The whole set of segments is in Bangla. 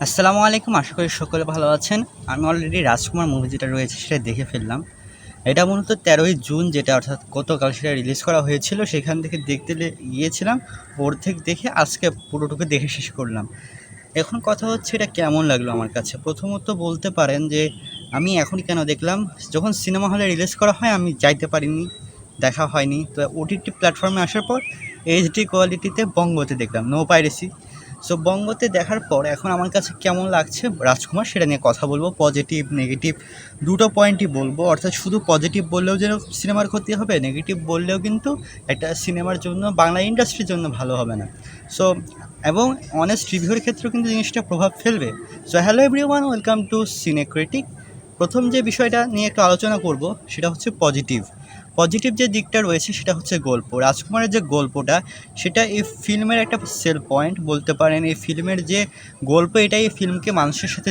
আসসালামু আলাইকুম। আশা করি সকলে ভালো আছেন। আমি অলরেডি রাজকুমার মুভি যেটা রয়েছে সেটা দেখে ফেললাম। এটা মূলত ১৩ই জুন যেটা অর্থাৎ গতকাল সেটা রিলিজ করা হয়েছিল। সেখান থেকে দেখতে গিয়েছিলাম। অর্ধেক দেখে আজকে পুরোটুকু দেখে শেষ করলাম। এখন কথা হচ্ছে এটা কেমন লাগলো আমার কাছে। প্রথমত বলতে পারেন যে আমি এখনই কেন দেখলাম, যখন সিনেমা হলে রিলিজ করা হয় আমি যাইতে পারিনি, দেখা হয়নি। তো ওটিটি প্ল্যাটফর্মে আসার পর এইচডি কোয়ালিটিতে বঙ্গতে দেখলাম, নো পাইরেসি। সো বঙ্গতে দেখার পর এখন আমার কাছে কেমন লাগছে রাজকুমার সেটা নিয়ে কথা বলবো। পজিটিভ নেগেটিভ দুটো পয়েন্টই বলবো। অর্থাৎ শুধু পজিটিভ বললেও যেন সিনেমার ক্ষতি হবে, নেগেটিভ বললেও কিন্তু একটা সিনেমার জন্য, বাংলা ইন্ডাস্ট্রির জন্য ভালো হবে না। সো এবং অনেস্ট রিভিউর ক্ষেত্রেও কিন্তু জিনিসটা প্রভাব ফেলবে। So hello everyone, welcome to সিনে ক্রিটিক। প্রথম যে বিষয়টা নিয়ে একটু আলোচনা করব সেটা হচ্ছে পজিটিভ। পজিটিভ যে দিকটা রয়েছে সেটা হচ্ছে গল্প। রাজকুমারের যে গল্পটা, সেটা এই ফিল্মের একটা সেল পয়েন্ট বলতে পারেন। এই ফিল্মের যে গল্প, এটাই এই ফিল্মকে মানুষের সাথে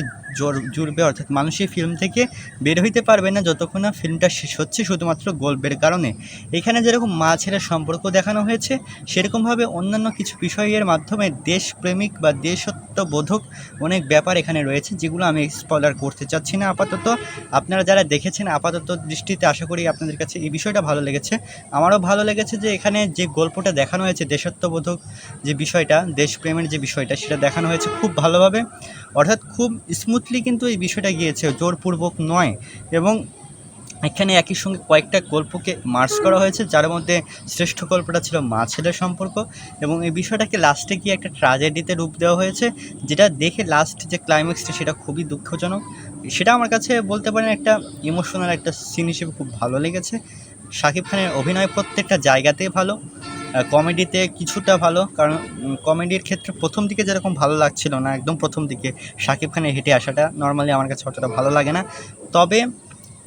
জুড়বে। অর্থাৎ মানুষ এই ফিল্ম থেকে বের হইতে পারবে না যতক্ষণ না ফিল্মটা শেষ হচ্ছে, শুধুমাত্র গল্পের কারণে। এখানে যেরকম মা ছেলের সম্পর্ক দেখানো হয়েছে, সেরকমভাবে অন্যান্য কিছু বিষয়ের মাধ্যমে দেশপ্রেমিক বা দেশত্ববোধক অনেক ব্যাপার এখানে রয়েছে, যেগুলো আমি স্পয়লার করতে চাচ্ছি না আপাতত। আপনারা যারা দেখেছেন আপাতত দৃষ্টিতে আশা করি আপনাদের কাছে এই বিষয়টা ভালো লেগেছে। আমারও ভালো লেগেছে যে এখানে যে গল্পটা দেখানো হয়েছে, দেশাত্মবোধক যে বিষয়টা, দেশপ্রেমের যে বিষয়টা, সেটা দেখানো হয়েছে খুব ভালোভাবে। অর্থাৎ খুব স্মুথলি কিন্তু এই বিষয়টা গিয়েছে, জোরপূর্বক নয়। এবং এখানে একই সঙ্গে কয়েকটা গল্পকে মার্জ করা হয়েছে, যার মধ্যে শ্রেষ্ঠ গল্পটা ছিল মা ছেলের সম্পর্ক। এবং এই বিষয়টাকে লাস্টে গিয়ে একটা ট্র্যাজেডিতে রূপ দেওয়া হয়েছে, যেটা দেখে লাস্ট যে ক্লাইম্যাক্সটা সেটা খুবই দুঃখজনক। সেটা আমার কাছে বলতে পারেন একটা ইমোশনাল একটা সিন হিসেবে খুব ভালো লেগেছে। শাকিব খানের অভিনয় প্রত্যেকটা জায়গাতেই ভালো। কমেডিতে কিছুটা ভালো, কারণ কমেডির ক্ষেত্রে প্রথম দিকে যেরকম ভালো লাগছিল না, একদম প্রথম দিকে শাকিব খানের হেঁটে আসাটা নর্মালি আমার কাছে অতটা ভালো লাগে না। তবে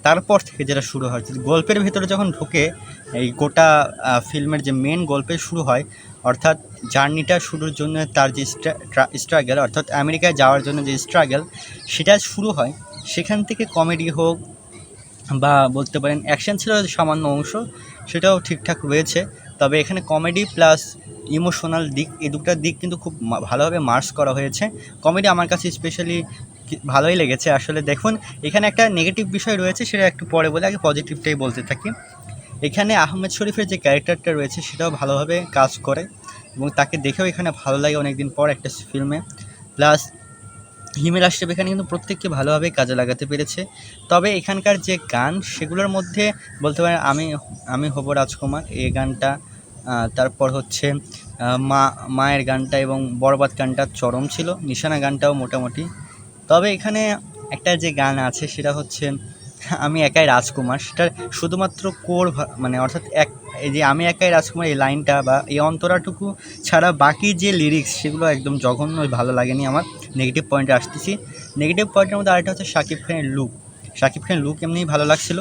তারপর থেকে যেটা শুরু হয়, গল্পের ভেতরে যখন ঢুকে এই গোটা ফিল্মের যে মেন গল্পের শুরু হয়, অর্থাৎ জার্নিটা শুরুর জন্য তার যে স্ট্রাগল, অর্থাৎ আমেরিকায় যাওয়ার জন্য যে স্ট্রাগল, সেটা শুরু হয়। সেখান থেকে কমেডি হোক বা বলতে পারেন অ্যাকশন ছিল সামান্য অংশ, সেটাও ঠিকঠাক রয়েছে। তবে এখানে কমেডি প্লাস ইমোশনাল দিক, এই দুটার দিক কিন্তু খুব ভালোভাবে মার্জ করা হয়েছে। কমেডি আমার কাছে স্পেশালি ভালোই লেগেছে। আসলে দেখুন, এখানে একটা নেগেটিভ বিষয় রয়েছে, সেটা একটু পরে বলে, আগে পজিটিভটাই বলতে থাকি। এখানে আহমেদ শরীফের যে ক্যারেক্টারটা রয়েছে সেটাও ভালোভাবে কাজ করে, এবং তাকে দেখেও এখানে ভালো লাগে অনেকদিন পর একটা ফিল্মে। প্লাস হিমেল আশরাফ এখানে কিন্তু প্রত্যেককে ভালোভাবে কাজে লাগাতে পেরেছে। তবে এখানকার যে গান, সেগুলোর মধ্যে বলতে পারেন আমি আমি হব রাজকুমার এই গানটা, তারপর হচ্ছে মায়ের গানটা এবং বরবাদ গানটা চরম ছিল। নিশানা গানটাও মোটামুটি। তবে এখানে একটা যে গান আছে সেটা হচ্ছে আমি একাই রাজকুমার, সেটার শুধুমাত্র মানে অর্থাৎ এই যে আমি একাই রাজকুমার এই লাইনটা বা এই অন্তরাটুকু ছাড়া বাকি যে লিরিক্স, সেগুলো একদম জঘন্য, ভালো লাগেনি আমার। নেগেটিভ পয়েন্টে আসতেছি। নেগেটিভ পয়েন্টের মধ্যে আরেকটা হচ্ছে শাকিব খানের লুক। শাকিব খানের লুক এমনিই ভালো লাগছিল,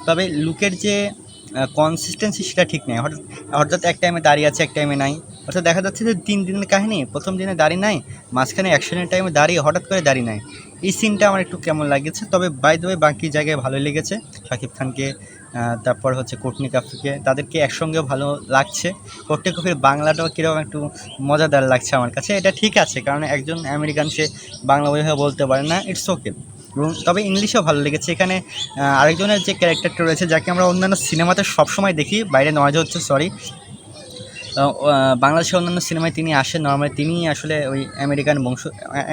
তবে লুকের যে কনসিস্টেন্সি সেটা ঠিক নেই। হঠাৎ হঠাৎ এক টাইমে দাঁড়িয়ে আছে, এক টাইমে নাই। অর্থাৎ দেখা যাচ্ছে যে 3 দিনের কাহিনী, প্রথম দিনে দাঁড়িয়ে নাই, মাঝখানে অ্যাকশনের টাইমে দাঁড়িয়ে হঠাৎ করে দাঁড়িয়ে নাই। এই সিনটা আমার একটু কেমন লাগেছে। তবে বাই দ্য ওয়ে বাকি জায়গায় ভালোই লেগেছে। শাকিব খানকে, তারপর হচ্ছে কোটনি কাফিকে, তাদেরকে একসঙ্গেও ভালো লাগছে। কোটনি কাফির বাংলাটাও কীরকম একটু মজাদার লাগছে আমার কাছে। এটা ঠিক আছে, কারণ একজন আমেরিকান, সে বাংলা ওইভাবে বলতে পারে না, ইটস ওকে। এবং তবে ইংলিশেও ভালো লেগেছে। এখানে আরেকজনের যে ক্যারেক্টারটা রয়েছে, যাকে আমরা অন্যান্য সিনেমাতে সবসময় দেখি, বাইরে নয় হচ্ছে সরি, বাংলাদেশের অন্যান্য সিনেমায় তিনি আসেন নর্মালি, তিনি আসলে ওই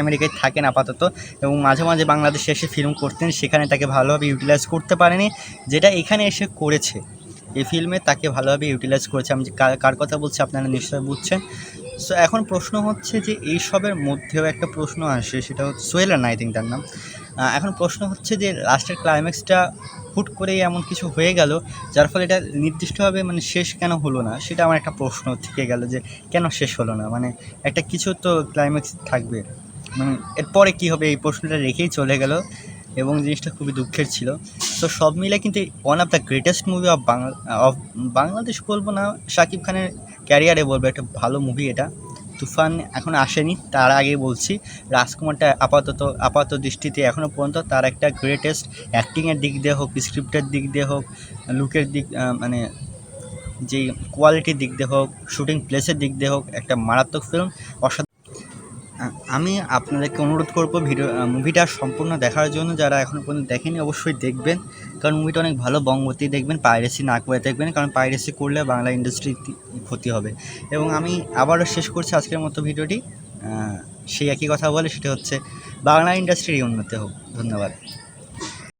আমেরিকায় থাকেন আপাতত, এবং মাঝে মাঝে বাংলাদেশে এসে ফিল্ম করতেন। সেখানে তাকে ভালোভাবে ইউটিলাইজ করতে পারেনি, যেটা এখানে এসে করেছে। এই ফিল্মে তাকে ভালোভাবে ইউটিলাইজ করেছে। আমি যে কার কথা বলছি আপনারা নিশ্চয়ই বুঝছেন। সো এখন প্রশ্ন হচ্ছে যে এইসবের মধ্যেও একটা প্রশ্ন আসে, সেটা হচ্ছে সোহেল রানা, আই থিঙ্ক তার নাম। এখন প্রশ্ন হচ্ছে যে লাস্টের ক্লাইম্যাক্সটা হুট করেই এমন কিছু হয়ে গেল, যার ফলে এটা নির্দিষ্টভাবে মানে শেষ কেন হলো না, সেটা আমার একটা প্রশ্ন থেকে গেল যে কেন শেষ হলো না। মানে একটা কিছু তো ক্লাইম্যাক্স থাকবে, মানে এরপরে কী হবে, এই প্রশ্নটা রেখেই চলে গেল, এবং জিনিসটা খুবই দুঃখের ছিল। তো সব মিলে কিন্তু one of the greatest movie of Bangladesh বলবো না, শাকিব খানের ক্যারিয়ারে বলবো, একটা ভালো মুভি এটা। তুফান এখন আসেনি, তার আগে বলছি রাজকুমারটা আপাত দৃষ্টিতে এখনও পর্যন্ত তার একটা গ্রেটেস্ট, অ্যাক্টিংয়ের দিক দিয়ে হোক, স্ক্রিপ্টের দিক দিয়ে হোক, লুকের দিক, মানে যেই কোয়ালিটির দিক দিয়ে হোক, শুটিং প্লেসের দিক দিয়ে হোক, একটা মারাত্মক ফিল্ম। আমি আপনাদেরকে অনুরোধ করব মুভিটা সম্পূর্ণ দেখার জন্য। যারা এখনও পর্যন্ত দেখেনি অবশ্যই দেখবেন, কারণ মুভিটা অনেক ভালো। বঙ্গবতী দেখবেন, পাইরেসি না করে দেখবেন, কারণ পাইরেসি করলে বাংলা ইন্ডাস্ট্রির ক্ষতি হবে। এবং আমি আবারও শেষ করছি আজকের মতো ভিডিওটি, সেই একই কথা বলে, সেটা হচ্ছে বাংলা ইন্ডাস্ট্রির উন্নতি হোক। ধন্যবাদ।